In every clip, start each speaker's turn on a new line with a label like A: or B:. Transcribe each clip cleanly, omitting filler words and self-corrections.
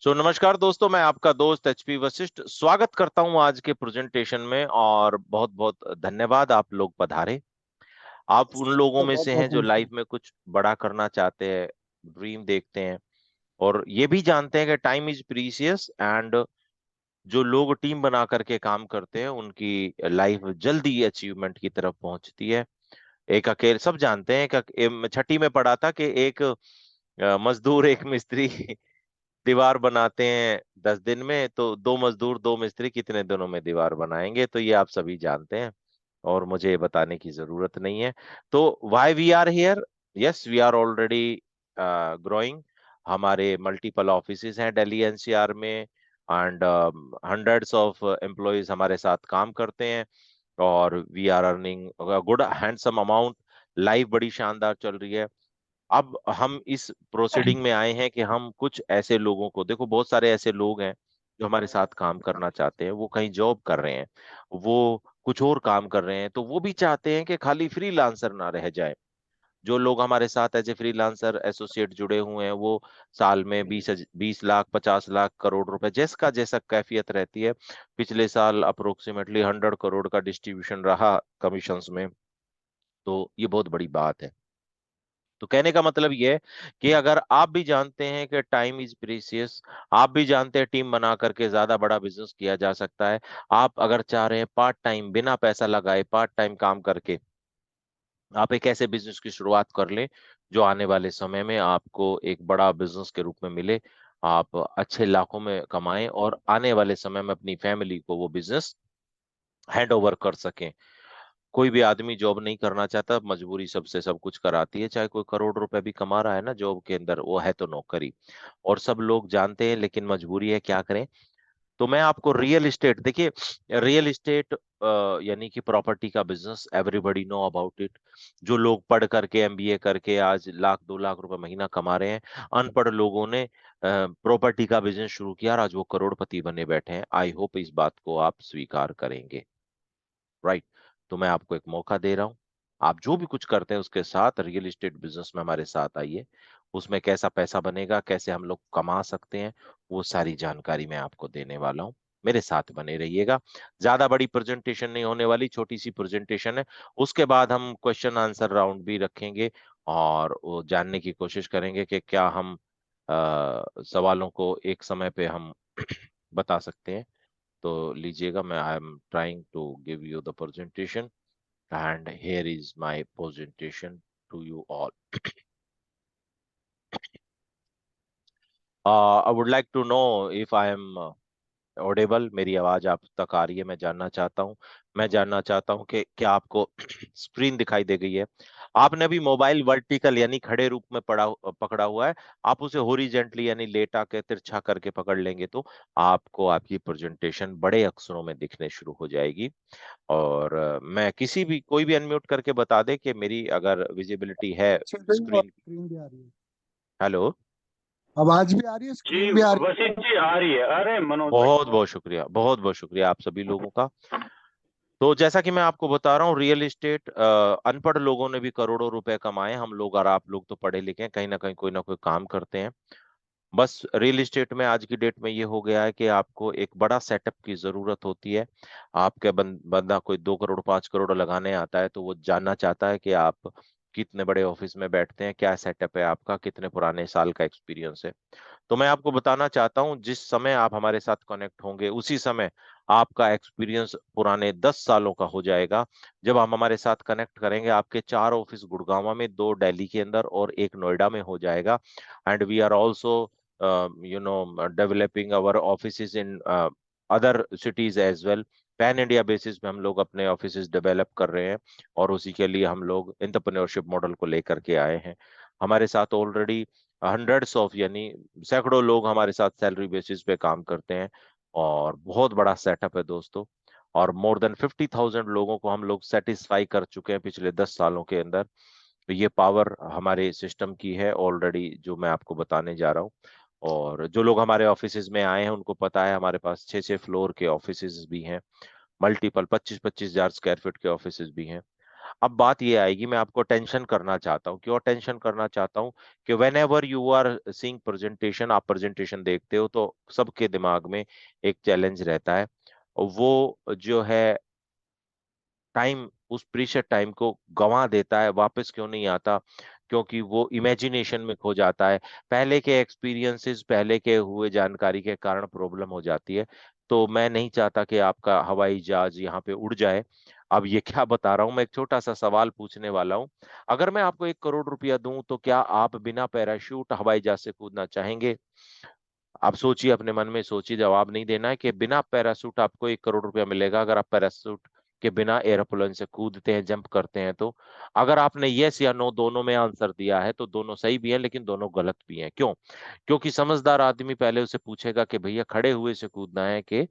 A: नमस्कार दोस्तों, मैं आपका दोस्त एचपी वशिष्ठ स्वागत करता हूं आज के प्रेजेंटेशन में। और बहुत बहुत धन्यवाद, आप लोग पधारे। आप उन लोगों
B: तो
A: में
B: बहुत
A: से
B: बहुत
A: हैं जो
B: थैंक
A: लाइफ
B: यू।
A: में कुछ बड़ा करना चाहते हैं, ड्रीम देखते हैं और ये भी जानते हैं कि टाइम इज प्रीशियस। एंड जो लोग टीम बना करके काम करते हैं उनकी लाइफ जल्दी अचीवमेंट की तरफ पहुंचती है। एक अकेले सब जानते हैं कि छठी में पढ़ा था कि एक मजदूर एक मिस्त्री दीवार बनाते हैं 10 दिन में, तो दो मजदूर दो मिस्त्री कितने दिनों में दीवार बनाएंगे। तो ये आप सभी जानते हैं और मुझे ये बताने की जरूरत नहीं है। तो why we are here? Yes, we are already growing. हमारे मल्टीपल ऑफिसेज हैं दिल्ली एनसीआर में एंड हंड्रेड्स ऑफ एम्प्लॉयज हमारे साथ काम करते हैं और we are earning good handsome amount. Life बड़ी शानदार चल रही है। अब हम इस प्रोसीडिंग में आए हैं कि हम कुछ ऐसे लोगों को देखो, बहुत सारे ऐसे लोग हैं जो हमारे साथ काम करना चाहते हैं। वो कहीं जॉब कर रहे हैं, वो कुछ और काम कर रहे हैं, तो वो भी चाहते हैं कि खाली फ्रीलांसर ना रह जाए। जो लोग हमारे साथ एज ए फ्रीलांसर एसोसिएट जुड़े हुए हैं वो साल में 20 लाख 50 लाख करोड़ रुपए जैसा जैसा कैफियत रहती है। पिछले साल अप्रोक्सीमेटली 100 करोड़ का डिस्ट्रीब्यूशन रहा कमीशंस में। तो ये बहुत बड़ी बात है। तो कहने का मतलब ये है कि अगर आप भी जानते हैं कि टाइम इज प्रीशियस, आप भी जानते हैं टीम बना करके ज्यादा बड़ा बिजनेस किया जा सकता है। आप अगर चाह रहे हैं पार्ट टाइम बिना पैसा लगाए पार्ट टाइम काम करके आप एक ऐसे बिजनेस की शुरुआत कर लें जो आने वाले समय में आपको एक बड़ा बिजनेस के रूप में मिले, आप अच्छे लाखों में कमाएं और आने वाले समय में अपनी फैमिली को वो बिजनेस हैंड ओवर कर सकें। कोई भी आदमी जॉब नहीं करना चाहता, मजबूरी सबसे सब कुछ कराती है। चाहे कोई करोड़ रुपए भी कमा रहा है ना जॉब के अंदर, वो है तो नौकरी। और सब लोग जानते हैं लेकिन मजबूरी है, क्या करें। तो मैं आपको रियल इस्टेट देखिए, रियल इस्टेट यानी कि प्रॉपर्टी का business, everybody know about it. जो लोग पढ़ करके एमबीए करके आज लाख 2 लाख रुपए महीना कमा रहे हैं, अनपढ़ लोगों ने प्रॉपर्टी का बिजनेस शुरू किया और आज वो करोड़पति बने बैठे हैं। आई होप इस बात को आप स्वीकार करेंगे। राइट। तो मैं आपको एक मौका दे रहा हूं, आप जो भी कुछ करते हैं उसके साथ रियल एस्टेट बिजनेस में हमारे साथ आइए। उसमें कैसा पैसा बनेगा, कैसे हम लोग कमा सकते हैं, वो सारी जानकारी मैं आपको देने वाला हूं। मेरे साथ बने रहिएगा। ज्यादा बड़ी प्रेजेंटेशन नहीं होने वाली, छोटी सी प्रेजेंटेशन है। उसके बाद हम क्वेश्चन आंसर राउंड भी रखेंगे और वो जानने की कोशिश करेंगे कि क्या हम सवालों को एक समय पे हम बता सकते हैं। तो लीजिएगा, मैं I am trying to give you the presentation and here is my presentation to you all. I would like to know if I am audible. मेरी आवाज आप तक आ रही है? मैं जानना चाहता हूँ कि क्या आपको स्क्रीन दिखाई दे गई है? आपने अभी मोबाइल वर्टिकल यानी खड़े रूप में पकड़ा हुआ है। आप उसे हॉरिजेंटली यानी लेटा के तिरछा करके पकड़ लेंगे तो आपको आपकी प्रेजेंटेशन बड़े अक्षरों में दिखने शुरू हो जाएगी। और मैं किसी भी कोई भी अनम्यूट करके बता दे कि मेरी अगर विजिबिलिटी है
B: अच्छे से ही और
A: स्क्रीन।
B: स्क्रीन भी आ रही है।
A: हेलो।
B: आवाज भी आ रही है,
C: जी
B: स्क्रीन भी आ रही
C: वशिष्ठ जी आ रही है। अरे मनोज भाई
A: बहुत
C: बहुत
A: बहुत शुक्रिया, बहुत बहुत शुक्रिया आप सभी लोगों का। तो जैसा कि मैं आपको बता रहा हूँ, रियल एस्टेट अनपढ़ लोगों ने भी करोड़ों रुपए कमाए। हम लोग और आप लोग तो पढ़े लिखे हैं, कहीं ना कोई काम करते हैं। बस रियल एस्टेट में आज की डेट में ये हो गया है कि आपको एक बड़ा सेटअप की जरूरत होती है। आपके बंदा कोई 2 करोड़ 5 करोड़ लगाने आता है तो वो जानना चाहता है कि आप कितने बड़े ऑफिस में बैठते हैं, क्या सेटअप है आपका, कितने पुराने साल का एक्सपीरियंस है। तो मैं आपको बताना चाहता हूं, जिस समय आप हमारे साथ कनेक्ट होंगे उसी समय आपका एक्सपीरियंस पुराने 10 सालों का हो जाएगा। जब हम हमारे साथ कनेक्ट करेंगे, आपके 4 ऑफिस गुड़गांव में, 2 दिल्ली के अंदर और एक नोएडा में हो जाएगा। And we are also developing our office in other cities as well. Pan India basis पे हम लोग अपने ऑफिस डेवलप कर रहे हैं और उसी के लिए हम लोग एंटरप्रेन्योरशिप मॉडल को लेकर के आए हैं। हमारे साथ ऑलरेडी हंड्रेड्स ऑफ यानी सैकड़ों लोग हमारे साथ सैलरी बेसिस पे काम करते हैं और बहुत बड़ा सेटअप है दोस्तों। और मोर देन 50,000 लोगों को हम लोग सेटिस्फाई कर चुके हैं पिछले 10 सालों के अंदर। तो ये पावर हमारे सिस्टम की है ऑलरेडी, जो मैं आपको बताने जा रहा हूँ। और जो लोग हमारे ऑफिसेज में आए हैं उनको पता है, हमारे पास 6 6 फ्लोर के ऑफिसेज भी हैं, मल्टीपल 25 25 हजार स्क्वायर फीट के ऑफिसेज भी हैं। अब बात ये आएगी, मैं आपको टेंशन करना चाहता हूँ। क्यों टेंशन करना चाहता हूँ? कि whenever you are seeing presentation, आप प्रेजेंटेशन देखते हो तो सबके दिमाग में एक चैलेंज रहता है, वो जो है टाइम, उस प्रीशियस टाइम को गंवा देता है, वापस क्यों नहीं आता? क्योंकि वो इमेजिनेशन में खो जाता है, पहले के एक्सपीरियंसेस, पहले के हुए जानकारी के कारण प्रॉब्लम हो जाती है। तो मैं नहीं चाहता कि आपका हवाई जहाज यहाँ पे उड़ जाए। अब ये क्या बता रहा हूँ, मैं एक छोटा सा सवाल पूछने वाला हूँ। अगर मैं आपको 1 करोड़ रुपया दूं तो क्या आप बिना पैराशूट हवाई जहाज से कूदना चाहेंगे? आप सोचिए, अपने मन में सोचिए, जवाब नहीं देना है। कि बिना पैरासूट आपको 1 करोड़ रुपया मिलेगा अगर आप पैरासूट के बिना एरोप्लेन से कूदते हैं, जंप करते हैं तो। अगर आपने यस या नो दोनों में आंसर दिया है तो दोनों सही भी है, लेकिन दोनों गलत भी हैं। क्यों? क्योंकि समझदार आदमी पहले उसे पूछेगा कि भैया खड़े हुए से कूदना है कि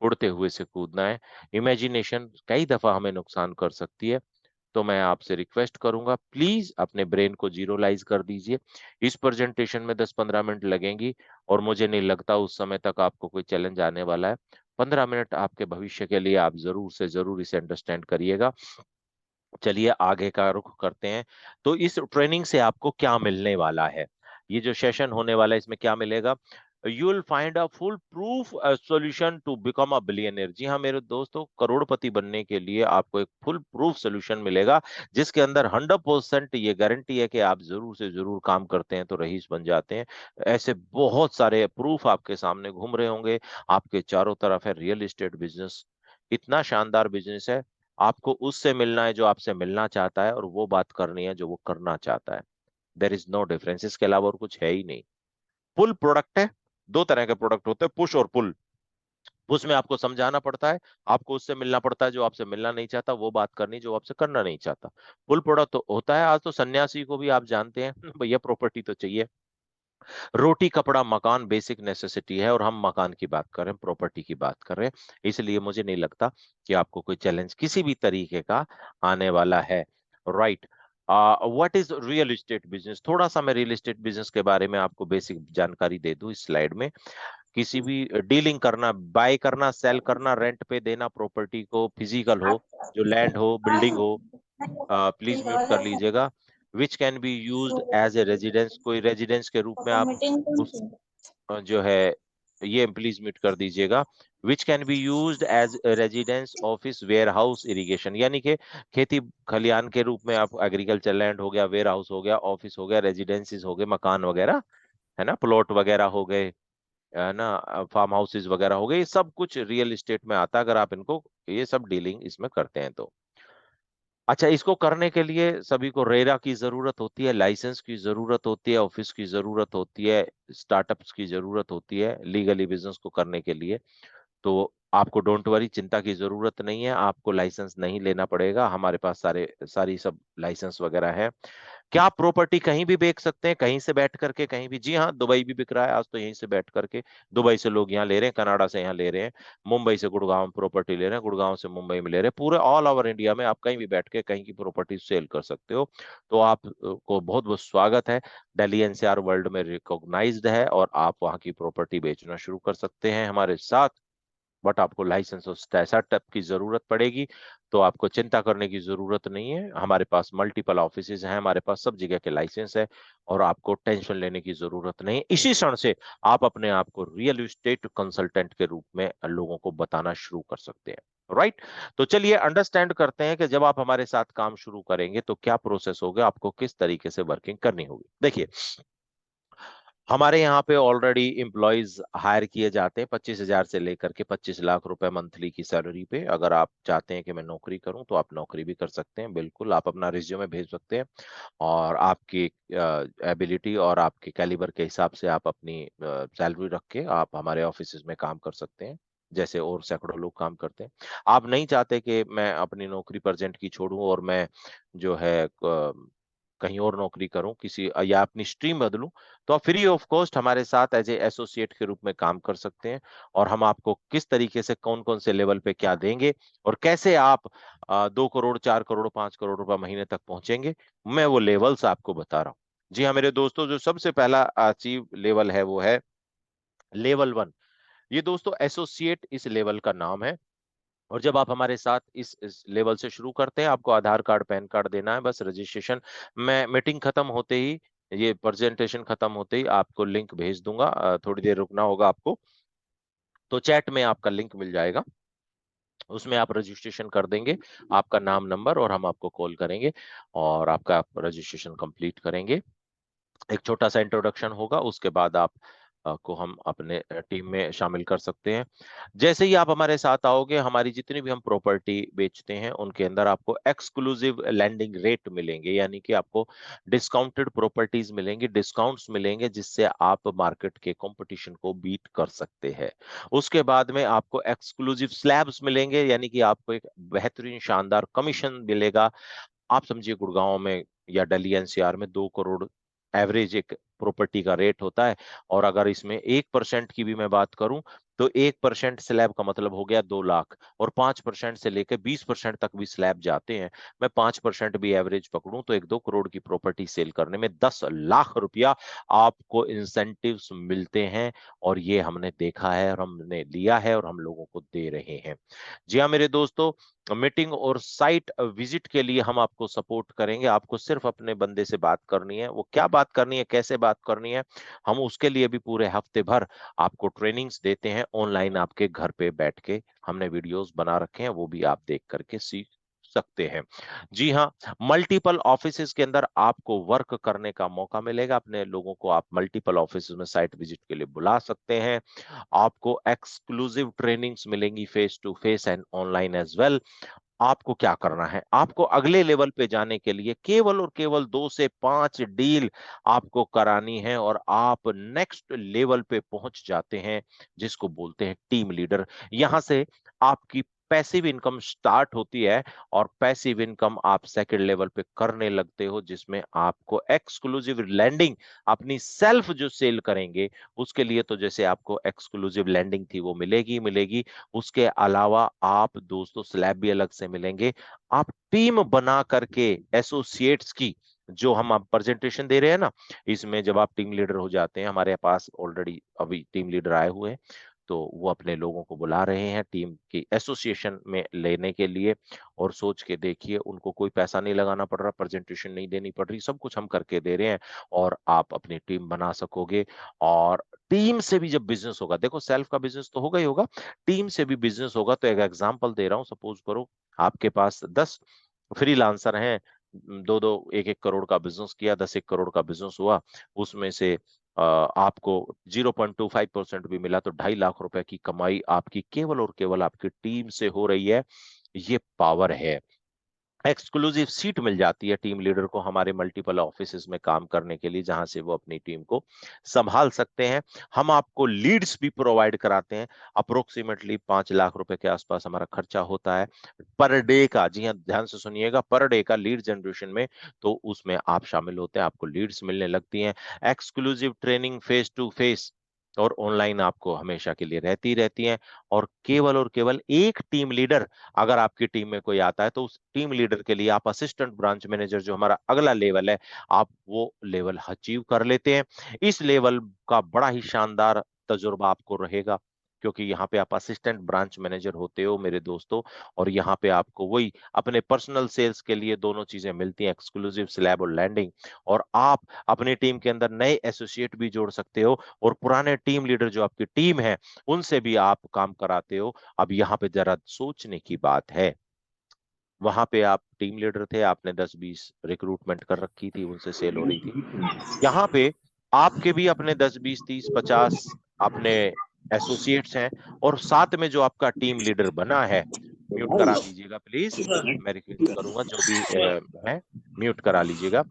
A: उड़ते हुए से कूदना है। इमेजिनेशन कई दफा हमें नुकसान कर सकती है। तो मैं आपसे रिक्वेस्ट करूंगा, प्लीज अपने ब्रेन को जीरोलाइज कर दीजिए। इस प्रेजेंटेशन में 10-15 मिनट लगेंगी, और मुझे नहीं लगता उस समय तक आपको कोई चैलेंज आने वाला है। 15 मिनट आपके भविष्य के लिए आप जरूर से जरूर इसे अंडरस्टैंड करिएगा। चलिए आगे का रुख करते हैं। तो इस ट्रेनिंग से आपको क्या मिलने वाला है? ये जो सेशन होने वाला है, इसमें क्या मिलेगा? You will find a full proof solution to become a billionaire. जी हाँ मेरे दोस्तों, करोड़पति बनने के लिए आपको एक फुल प्रूफ सॉल्यूशन मिलेगा, जिसके अंदर 100% ये गारंटी है कि आप जरूर से जरूर काम करते हैं तो रईस बन जाते हैं। ऐसे बहुत सारे प्रूफ आपके सामने घूम रहे होंगे। आपके चारों तरफ है रियल एस्टेट बिजनेस, इतना शानदार बिजनेस है। आपको उससे मिलना है जो आपसे मिलना चाहता है, और वो बात करनी है जो वो करना चाहता है। देर इज नो डिफरेंस, इसके अलावा और कुछ है ही नहीं। पुल प्रोडक्ट है। दो तरह के प्रोडक्ट होते हैं, पुश और पुल। पुश में आपको समझाना पड़ता है, आपको उससे मिलना पड़ता है जो आपसे मिलना नहीं चाहता, वो बात करनी जो आपसे करना नहीं चाहता। पुल प्रोडक्ट तो होता है, आज तो सन्यासी को भी आप जानते हैं भैया प्रॉपर्टी तो चाहिए। रोटी कपड़ा मकान बेसिक नेसेसिटी है, और हम मकान की बात कर रहे हैं, प्रॉपर्टी की बात कर रहे हैं। इसलिए मुझे नहीं लगता कि आपको कोई चैलेंज किसी भी तरीके का आने वाला है। Right. What is real estate business? थोड़ा सा मैं रियल एस्टेट बिजनेस के बारे में आपको बेसिक जानकारी दे दूं इस स्लाइड में। किसी भी डीलिंग करना, बाय करना, सेल करना, रेंट पे देना प्रॉपर्टी को, फिजिकल हो, जो लैंड हो, बिल्डिंग हो। प्लीज म्यूट कर लीजिएगा। Which can be used as a residence, कोई रेजिडेंस के रूप में आप उस जो है, ये प्लीज म्यूट कर दीजिएगा। Which can be used as residence, office, warehouse, irrigation. यानी कि खेती खलियान के रूप में आप, एग्रीकल्चर लैंड हो गया, वेयर हाउस हो गया, ऑफिस हो गया, रेजिडेंसीज हो गए, मकान वगैरह, है ना, प्लॉट वगैरह हो गए, है ना, फार्म हाउसेज वगैरह हो गए, ये सब कुछ रियल एस्टेट में आता है अगर आप इनको, ये सब डीलिंग इसमें करते हैं तो। अच्छा, इसको करने के लिए सभी को रेरा की जरूरत होती है, लाइसेंस की जरूरत होती है, ऑफिस की जरूरत होती है, स्टार्टअप्स की जरूरत होती है लीगली बिजनेस को करने के लिए। तो आपको डोंट वरी, चिंता की जरूरत नहीं है, आपको लाइसेंस नहीं लेना पड़ेगा, हमारे पास सारी सब लाइसेंस वगैरह है। क्या आप प्रॉपर्टी कहीं भी बेच सकते हैं, कहीं से बैठ करके कहीं भी? जी हाँ, दुबई भी बिक रहा है आज तो, यहीं से बैठ करके। दुबई से लोग यहाँ ले रहे हैं, कनाडा से यहाँ ले रहे हैं, मुंबई से गुड़गांव में प्रॉपर्टी ले रहे हैं, गुड़गांव से मुंबई में ले रहे हैं। पूरे ऑल ओवर इंडिया में आप कहीं भी बैठ के कहीं की प्रॉपर्टी सेल कर सकते हो। तो आप को बहुत बहुत स्वागत है। दिल्ली एनसीआर वर्ल्ड में रिकॉग्नाइज्ड है, और आप वहाँ की प्रॉपर्टी बेचना शुरू कर सकते हैं हमारे साथ। बट आपको लाइसेंस और सेटअप की जरूरत पड़ेगी। तो आपको चिंता करने की जरूरत नहीं है, हमारे पास मल्टीपल ऑफिसेज हैं, हमारे पास सब जगह के लाइसेंस है, और आपको टेंशन लेने की जरूरत नहीं है। इसी क्षण से आप अपने आप को रियल एस्टेट कंसल्टेंट के रूप में लोगों को बताना शुरू कर सकते हैं। राइट। तो चलिए अंडरस्टैंड करते हैं कि जब आप हमारे साथ काम शुरू करेंगे तो क्या प्रोसेस होगा, आपको किस तरीके से वर्किंग करनी होगी। देखिए, हमारे यहाँ पे ऑलरेडी एम्प्लॉयज हायर किए जाते हैं 25,000 से लेकर के 25 लाख रुपए मंथली की सैलरी पे। अगर आप चाहते हैं कि मैं नौकरी करूं तो आप नौकरी भी कर सकते हैं, बिल्कुल। आप अपना रिज्यूमे भेज सकते हैं, और आपकी एबिलिटी और आपके कैलिबर के हिसाब से आप अपनी सैलरी रख के आप हमारे ऑफिस में काम कर सकते हैं, जैसे और सैकड़ों लोग काम करते हैं। आप नहीं चाहते कि मैं अपनी नौकरी प्रेजेंट की छोड़ूं और मैं जो है कहीं और नौकरी करूं, किसी या अपनी स्ट्रीम बदलूं, तो आप फ्री ऑफ कॉस्ट हमारे साथ एज ए एसोसिएट के रूप में काम कर सकते हैं। और हम आपको किस तरीके से कौन कौन से लेवल पे क्या देंगे, और कैसे आप 2 करोड़, 4 करोड़, 5 करोड़ रुपए महीने तक पहुंचेंगे, मैं वो लेवल्स आपको बता रहा हूँ। जी हाँ मेरे दोस्तों, जो सबसे पहला अचीव लेवल है वो है लेवल 1। ये दोस्तों एसोसिएट इस लेवल का नाम है। और जब आप हमारे साथ इस लेवल से शुरू करते हैं, आपको आधार कार्ड, पैन कार्ड देना है, बस रजिस्ट्रेशन। मैं मीटिंग खत्म होते ही, ये प्रेजेंटेशन खत्म होते ही आपको लिंक भेज दूंगा, थोड़ी देर रुकना होगा आपको, तो चैट में आपका लिंक मिल जाएगा, उसमें आप रजिस्ट्रेशन कर देंगे, आपका नाम, नंबर, और हम आपको कॉल करेंगे और आपका रजिस्ट्रेशन कंप्लीट करेंगे। एक छोटा सा इंट्रोडक्शन होगा, उसके बाद आप को हम अपने टीम में शामिल कर सकते हैं। जैसे ही आप हमारे साथ आओगे, हमारी जितनी भी हम प्रॉपर्टी बेचते हैं उनके अंदर आपको एक्सक्लूसिव लैंडिंग रेट मिलेंगे, यानी कि आपको डिस्काउंटेड प्रॉपर्टीज मिलेंगी, डिस्काउंट्स मिलेंगे, जिससे आप मार्केट के कंपटीशन को बीट कर सकते हैं। उसके बाद में आपको एक्सक्लूसिव स्लैब्स मिलेंगे, यानी कि आपको एक बेहतरीन शानदार कमीशन मिलेगा। आप समझिए गुड़गांव में या दिल्ली एनसीआर में 2 करोड़ एवरेज एक प्रॉपर्टी का रेट होता है, और अगर इसमें 1% की भी मैं बात करूं, तो 1% स्लैब का मतलब हो गया 2 लाख, और 5% से लेकर 20% तक भी स्लैब जाते हैं। मैं 5% भी एवरेज पकड़ूं तो एक 2 करोड़ की प्रॉपर्टी सेल करने में 10 लाख रुपया आपको इंसेंटिव्स मिलते हैं, और ये हमने देखा है और हमने लिया है और हम लोगों को दे रहे हैं। जी हाँ मेरे दोस्तों, मीटिंग और साइट विजिट के लिए हम आपको सपोर्ट करेंगे। आपको सिर्फ अपने बंदे से बात करनी है, वो क्या बात करनी है, कैसे बात करनी है, हम उसके लिए भी पूरे हफ्ते भर आपको ट्रेनिंग्स देते हैं ऑनलाइन, आपके घर पे बैठ के हमने वीडियोस बना रखे हैं, वो भी आप देख करके सीख सकते हैं। जी हाँ, मल्टीपल ऑफिसेज के अंदर आपको वर्क करने का मौका मिलेगा, अपने लोगों को आप मल्टीपल ऑफिस में साइट विजिट के लिए बुला सकते हैं। आपको एक्सक्लूसिव ट्रेनिंग्स मिलेंगी face to face and online as well. आपको क्या करना है, आपको अगले लेवल पे जाने के लिए केवल और केवल 2 से 5 डील आपको करानी है, और आप नेक्स्ट लेवल पे पहुंच जाते हैं, जिसको बोलते हैं टीम लीडर। यहां से आपकी पैसिव इनकम स्टार्ट होती है, और पैसिव इनकम आप सेकंड लेवल पे करने लगते हो, जिसमें आपको एक्सक्लूसिव लैंडिंग अपनी सेल्फ जो सेल करेंगे, उसके लिए तो जैसे आपको एक्सक्लूसिव लैंडिंग थी वो मिलेगी मिलेगी, उसके अलावा आप दोस्तों स्लैब भी अलग से मिलेंगे। आप टीम बना करके एसोसिएट्स की, जो हम आप प्रेजेंटेशन दे रहे हैं ना, इसमें जब आप टीम लीडर हो जाते हैं, हमारे पास ऑलरेडी अभी टीम लीडर आए हुए हैं, तो वो अपने लोगों को बुला रहे हैं टीम की एसोसिएशन में लेने के लिए। और सोच के देखिए, उनको कोई पैसा नहीं लगाना पड़ रहा, प्रेजेंटेशन नहीं देनी पड़ रही, सब कुछ हम करके दे रहे हैं, और आप अपनी टीम बना सकोगे। और टीम से भी जब बिजनेस होगा, देखो सेल्फ का बिजनेस तो होगा ही होगा, टीम से भी बिजनेस होगा। तो एक एग्जांपल दे रहा हूं, सपोज करो आपके पास 10 फ्रीलांसर हैं, 2-2 1-1 करोड़ का बिजनेस किया, 10 1 करोड़ का बिजनेस हुआ, उसमें से आपको 0.25% भी मिला, तो 2.5 लाख रुपए की कमाई आपकी केवल और केवल आपकी टीम से हो रही है। ये पावर है। एक्सक्लूसिव सीट मिल जाती है टीम लीडर को हमारे मल्टीपल ऑफिसेज में काम करने के लिए, जहां से वो अपनी टीम को संभाल सकते हैं। हम आपको लीड्स भी प्रोवाइड कराते हैं, अप्रोक्सीमेटली 5 लाख रुपए के आसपास हमारा खर्चा होता है पर डे का। जी हाँ, ध्यान से सुनिएगा, पर डे का लीड जनरेशन में, तो उसमें आप शामिल होते हैं, आपको लीड्स मिलने लगती हैं। Exclusive training face to face और ऑनलाइन आपको हमेशा के लिए रहती रहती है। और केवल एक टीम लीडर अगर आपकी टीम में कोई आता है, तो उस टीम लीडर के लिए आप असिस्टेंट ब्रांच मैनेजर, जो हमारा अगला लेवल है, आप वो लेवल अचीव कर लेते हैं। इस लेवल का बड़ा ही शानदार तजुर्बा आपको रहेगा, क्योंकि यहाँ पे आप असिस्टेंट ब्रांच मैनेजर होते हो मेरे दोस्तों, और यहाँ पे आपको वही अपने पर्सनल सेल्स के लिए दोनों चीजें मिलती हैं, एक्सक्लूसिव स्लैब और लैंडिंग। और आप अपनी टीम के अंदर नए एसोसिएट भी जोड़ सकते हो, और पुराने टीम लीडर जो आपकी टीम है, उनसे भी आप काम कराते हो। अब यहाँ पे जरा सोचने की बात है, वहां पे आप टीम लीडर थे, आपने 10-20 रिक्रूटमेंट कर रखी थी, उनसे सेल हो रही थी। यहाँ पे आपके भी अपने 10-20-30-50 अपने एसोसिएट्स हैं, और साथ में जो आपका टीम लीडर बना है, म्यूट करा दीजिएगा प्लीज, मैं रिक्वेस्ट करूंगा जो भी है, म्यूट करा लीजिएगा।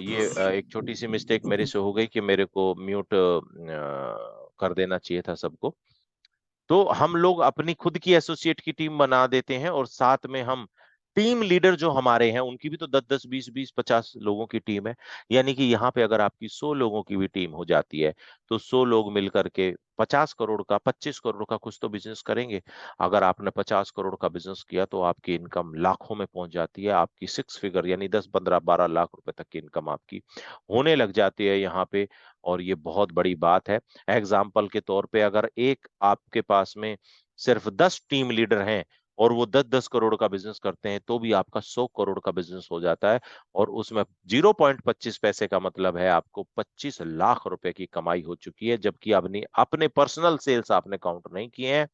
A: ये एक छोटी सी मिस्टेक मेरे से हो गई कि मेरे को म्यूट कर देना चाहिए था सबको। तो हम लोग अपनी खुद की एसोसिएट की टीम बना देते हैं, और साथ में हम टीम लीडर जो हमारे हैं उनकी भी तो 10-10 20-20 50 लोगों की टीम है। यानी कि यहाँ पे अगर आपकी 100 लोगों की भी टीम हो जाती है, तो 100 लोग मिलकर के 50 करोड़ का 25 करोड़ का कुछ तो बिजनेस करेंगे। अगर आपने 50 करोड़ का बिजनेस किया, तो आपकी इनकम लाखों में पहुंच जाती है, आपकी 6 फिगर यानी 10 15 12 लाख रुपए तक की इनकम आपकी होने लग जाती है यहाँ पे। और ये बहुत बड़ी बात है। एग्जाम्पल के तौर पे, अगर एक आपके पास में सिर्फ 10 टीम लीडर हैं और वो 10-10 करोड़ का बिजनेस करते हैं, तो भी आपका 100 करोड़ का बिजनेस हो जाता है। और उसमें 0.25 पैसे का मतलब है आपको 25 लाख रुपए की कमाई हो चुकी है, जबकि आपने अपने पर्सनल सेल्स आपने काउंट नहीं किए हैं।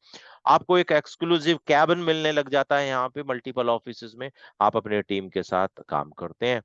A: आपको एक एक्सक्लूसिव कैबिन मिलने लग जाता है यहाँ पे मल्टीपल ऑफिसेज में, आप अपने टीम के साथ काम करते हैं।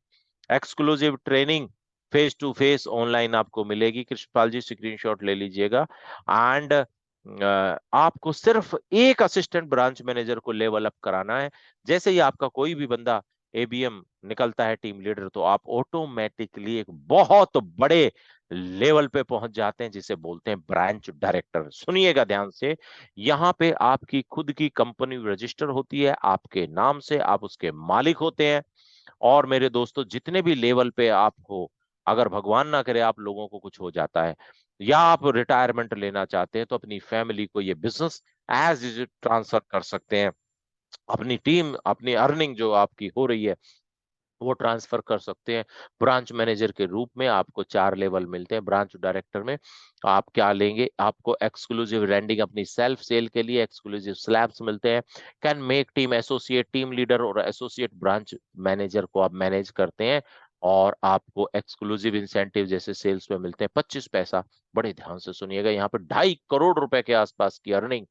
A: Exclusive training face to face online आपको मिलेगी, कृष्णपाल जी स्क्रीनशॉट ले लीजिएगा। एंड आपको सिर्फ एक असिस्टेंट ब्रांच मैनेजर को लेवल अप कराना है। जैसे ही आपका कोई भी बंदा एबीएम निकलता है टीम लीडर, तो आप ऑटोमेटिकली एक बहुत बड़े लेवल पे पहुंच जाते हैं, जिसे बोलते हैं ब्रांच डायरेक्टर। सुनिएगा ध्यान से, यहाँ पे आपकी खुद की कंपनी रजिस्टर होती है आपके नाम से, आप उसके मालिक होते हैं। और मेरे दोस्तों, जितने भी लेवल पे आप हो, अगर भगवान ना करे आप लोगों को कुछ हो जाता है या आप रिटायरमेंट लेना चाहते हैं, तो अपनी फैमिली को ये बिजनेस एज इज ट्रांसफर कर सकते हैं। अपनी टीम, अपनी अर्निंग जो आपकी हो रही है, वो ट्रांसफर कर सकते हैं। ब्रांच मैनेजर के रूप में आपको 4 लेवल मिलते हैं। ब्रांच डायरेक्टर में आप क्या लेंगे, आपको एक्सक्लूसिव रेंडिंग, अपनी सेल्फ सेल के लिए एक्सक्लूसिव स्लैब्स मिलते हैं। Can make team associate, team leader और एसोसिएट ब्रांच मैनेजर को आप मैनेज करते हैं। और आपको एक्सक्लूसिव इंसेंटिव जैसे सेल्स में मिलते हैं 25 पैसा। बड़े ध्यान से सुनिएगा, यहाँ पे 2.5 करोड़ रुपए के आसपास की अर्निंग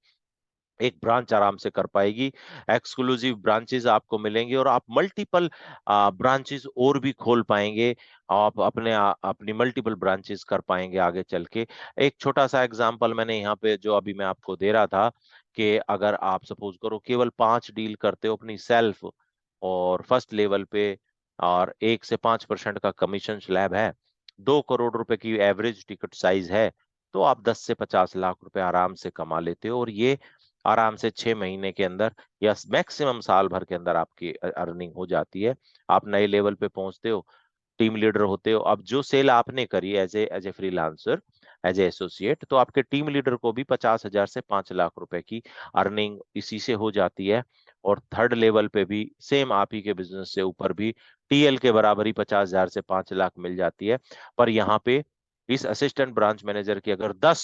A: एक ब्रांच आराम से कर पाएगी। एक्सक्लूसिव ब्रांचेस आपको मिलेंगे और आप मल्टीपल ब्रांचेस और भी खोल पाएंगे। आप अपनी मल्टीपल ब्रांचेस कर पाएंगे आगे चल के। एक छोटा सा एग्जांपल मैंने यहाँ पे जो अभी मैं आपको दे रहा था, कि अगर आप सपोज करो केवल 5 डील करते हो अपनी सेल्फ और फर्स्ट लेवल पे, और 1 से 5% का कमीशन स्लैब है, 2 करोड़ रुपए की एवरेज टिकट साइज है, तो आप 10 से 50 लाख रुपए आराम से कमा लेते हो। और ये आराम से 6 महीने के अंदर या मैक्सिमम साल भर के अंदर आपकी अर्निंग हो जाती है। आप नए लेवल पे पहुंचते हो, टीम लीडर होते हो। अब जो सेल आपने करी as a freelancer, as a associate, तो आपके टीम लीडर को भी 50,000 से 5 लाख रुपए की अर्निंग इसी से हो जाती है। और थर्ड लेवल पे भी सेम आप ही के बिजनेस से ऊपर भी टीएल के बराबर ही 50,000 से 5 लाख मिल जाती है। पर यहाँ पे इस असिस्टेंट ब्रांच मैनेजर की अगर 10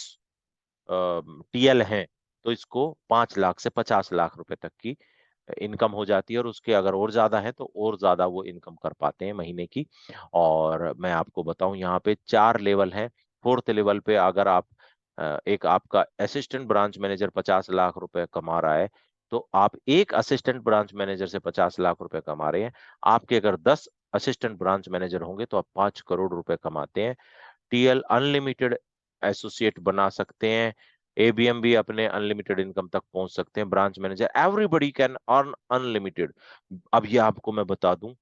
A: टीएल हैं, तो इसको 5 लाख से 50 लाख रुपए तक की इनकम हो जाती है। और उसके अगर और ज्यादा है, तो और ज्यादा वो इनकम कर पाते हैं महीने की। और मैं आपको बताऊं, यहाँ पे 4 लेवल हैं। फोर्थ लेवल पे अगर आप एक आपका असिस्टेंट ब्रांच मैनेजर 50 लाख रुपए कमा रहा है, तो आप एक असिस्टेंट ब्रांच मैनेजर से 50 लाख रुपए कमा रहे हैं। आपके अगर 10 असिस्टेंट ब्रांच मैनेजर होंगे, तो आप 5 करोड़ रुपए कमाते हैं। टीएल अनलिमिटेड एसोसिएट बना सकते हैं। एबीएम भी अपने अनलिमिटेड इनकम तक पहुंच सकते हैं। Branch manager, everybody can earn unlimited. अब ये आपको मैं बता दूं,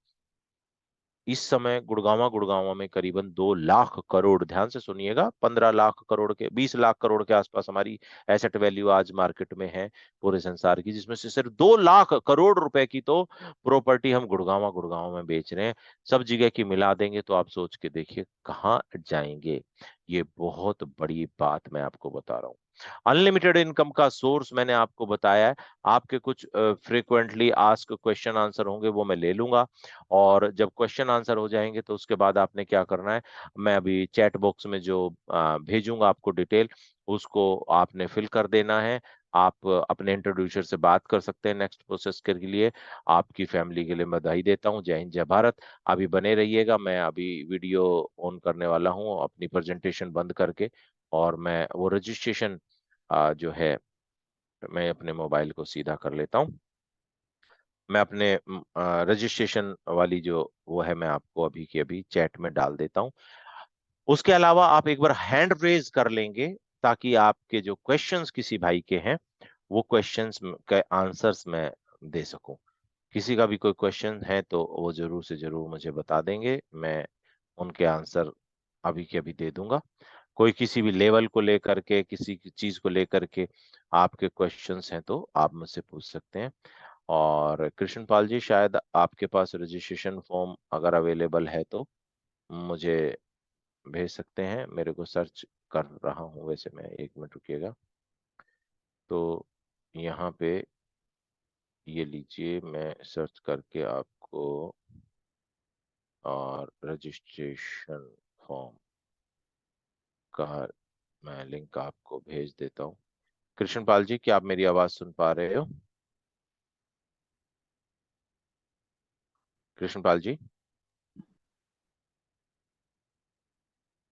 A: इस समय गुड़गांवा गुड़गांवा में करीबन 2 लाख करोड़, ध्यान से सुनिएगा, 15 लाख करोड़ के, 20 लाख करोड़ के आसपास हमारी एसेट वैल्यू आज मार्केट में है पूरे संसार की, जिसमें से सिर्फ 2 लाख करोड़ रुपए की तो प्रॉपर्टी हम गुड़गांवा गुड़गांव में बेच रहे हैं। सब जगह की मिला देंगे तो आप सोच के देखिए कहाँ जाएंगे। ये बहुत बड़ी बात मैं आपको बता रहा हूँ। अनलिमिटेड इनकम का सोर्स मैंने आपको बताया है। आपके कुछ फ्रिक्वेंटली आस्क क्वेश्चन आंसर होंगे, वो मैं ले लूंगा। और जब क्वेश्चन आंसर हो जाएंगे, तो उसके बाद आपने क्या करना है, मैं अभी चैट बॉक्स में जो भेजूंगा आपको डिटेल, उसको आपने फिल कर देना है। आप अपने इंट्रोड्यूसर से बात कर सकते हैं नेक्स्ट प्रोसेस के लिए। आपकी फैमिली के लिए बधाई देता हूँ। जय हिंद जय भारत। अभी बने रहिएगा, मैं अभी वीडियो ऑन करने वाला हूँ अपनी प्रेजेंटेशन बंद करके। और मैं वो रजिस्ट्रेशन जो है, मैं अपने मोबाइल को सीधा कर लेता हूँ। मैं अपने रजिस्ट्रेशन वाली जो वो है, मैं आपको अभी की अभी चैट में डाल देता हूँ। उसके अलावा आप एक बार हैंड रेज कर लेंगे, ताकि आपके जो क्वेश्चंस किसी भाई के हैं, वो क्वेश्चंस के आंसर्स मैं दे सकूं। किसी का भी कोई क्वेश्चन है तो वो जरूर से जरूर मुझे बता देंगे, मैं उनके आंसर अभी के अभी दे दूंगा। कोई किसी भी लेवल को लेकर के, किसी की चीज को लेकर के आपके क्वेश्चंस हैं, तो आप मुझसे पूछ सकते हैं। और कृष्णपाल जी, शायद आपके पास रजिस्ट्रेशन फॉर्म अगर अवेलेबल है तो मुझे भेज सकते हैं। मेरे को सर्च कर रहा हूँ वैसे मैं, 1 मिनट रुकिएगा। तो यहाँ पे ये लीजिए, मैं सर्च करके आपको और रजिस्ट्रेशन फॉर्म का मैं लिंक आपको भेज देता हूँ। कृष्णपाल जी, क्या आप मेरी आवाज सुन पा रहे हो? कृष्णपाल जी।